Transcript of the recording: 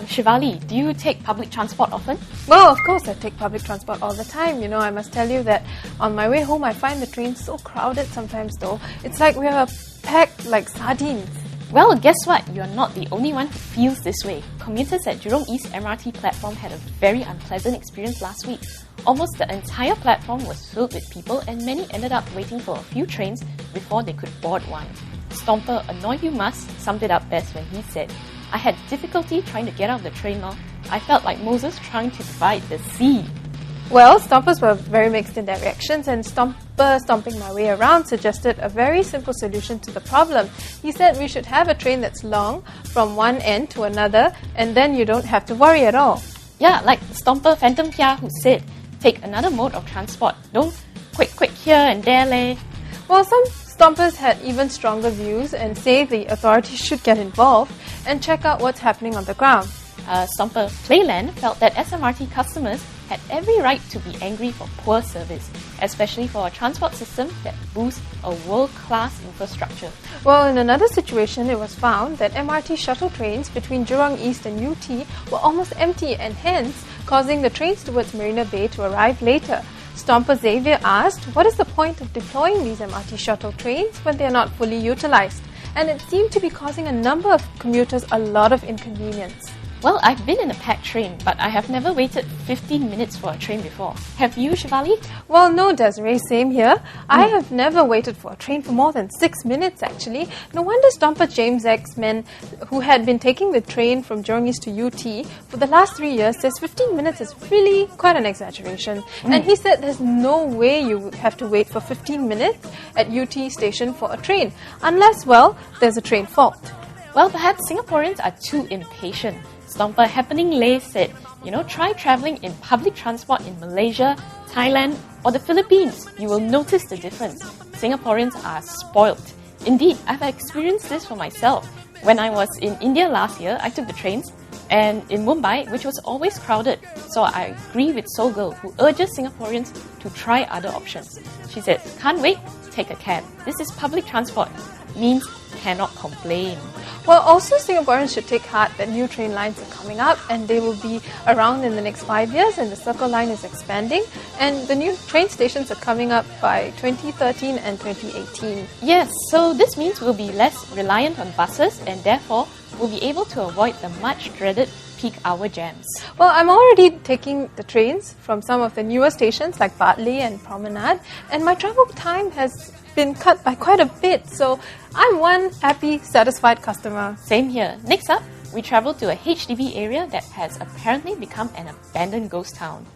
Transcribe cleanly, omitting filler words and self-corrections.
Shivali, do you take public transport often? Well, of course I take public transport all the time. You know, I must tell you that on my way home I find the train so crowded sometimes though. It's like we are packed like sardines. Well, guess what? You're not the only one who feels this way. Commuters at Jurong East MRT platform had a very unpleasant experience last week. Almost the entire platform was filled with people and many ended up waiting for a few trains before they could board one. Stomper Annoy You Must summed it up best when he said, "I had difficulty trying to get out of the train now. I felt like Moses trying to divide the sea." Well, Stompers were very mixed in their reactions, and Stomper Stomping My Way Around suggested a very simple solution to the problem. He said we should have a train that's long from one end to another, and then you don't have to worry at all. Yeah, like Stomper Phantom Pia who said, "Take another mode of transport. Don't quick here and there leh." Well, some Stompers had even stronger views and say the authorities should get involved and check out what's happening on the ground. Stomper Playland felt that SMRT customers had every right to be angry for poor service, especially for a transport system that boasts a world-class infrastructure. Well, in another situation, it was found that MRT shuttle trains between Jurong East and UT were almost empty and hence causing the trains towards Marina Bay to arrive later. Stomper Xavier asked, what is the point of deploying these MRT shuttle trains when they are not fully utilised? And it seemed to be causing a number of commuters a lot of inconvenience. Well, I've been in a packed train, but I have never waited 15 minutes for a train before. Have you, Shivali? Well, no, Desiree, same here. I have never waited for a train for more than 6 minutes, actually. No wonder Stomper James X-Men, who had been taking the train from Jurong East to UT for the last 3 years, says 15 minutes is really quite an exaggeration. And he said there's no way you would have to wait for 15 minutes at UT station for a train, unless, well, there's a train fault. Well, perhaps Singaporeans are too impatient. Stomper Happening Lay said, try travelling in public transport in Malaysia, Thailand or the Philippines. You will notice the difference. Singaporeans are spoilt. Indeed, I've experienced this for myself. When I was in India last year, I took the trains, and in Mumbai, which was always crowded. So I agree with Soul Girl, who urges Singaporeans to try other options. She said, can't wait, take a cab. This is public transport. Means cannot complain. Well, also Singaporeans should take heart that new train lines are coming up and they will be around in the next 5 years, and the Circle Line is expanding and the new train stations are coming up by 2013 and 2018. Yes, so this means we'll be less reliant on buses and therefore we'll be able to avoid the much dreaded peak hour jams. Well, I'm already taking the trains from some of the newer stations like Bartley and Promenade, and my travel time has been cut by quite a bit, so I'm one happy, satisfied customer. Same here. Next up, we travel to a HDB area that has apparently become an abandoned ghost town.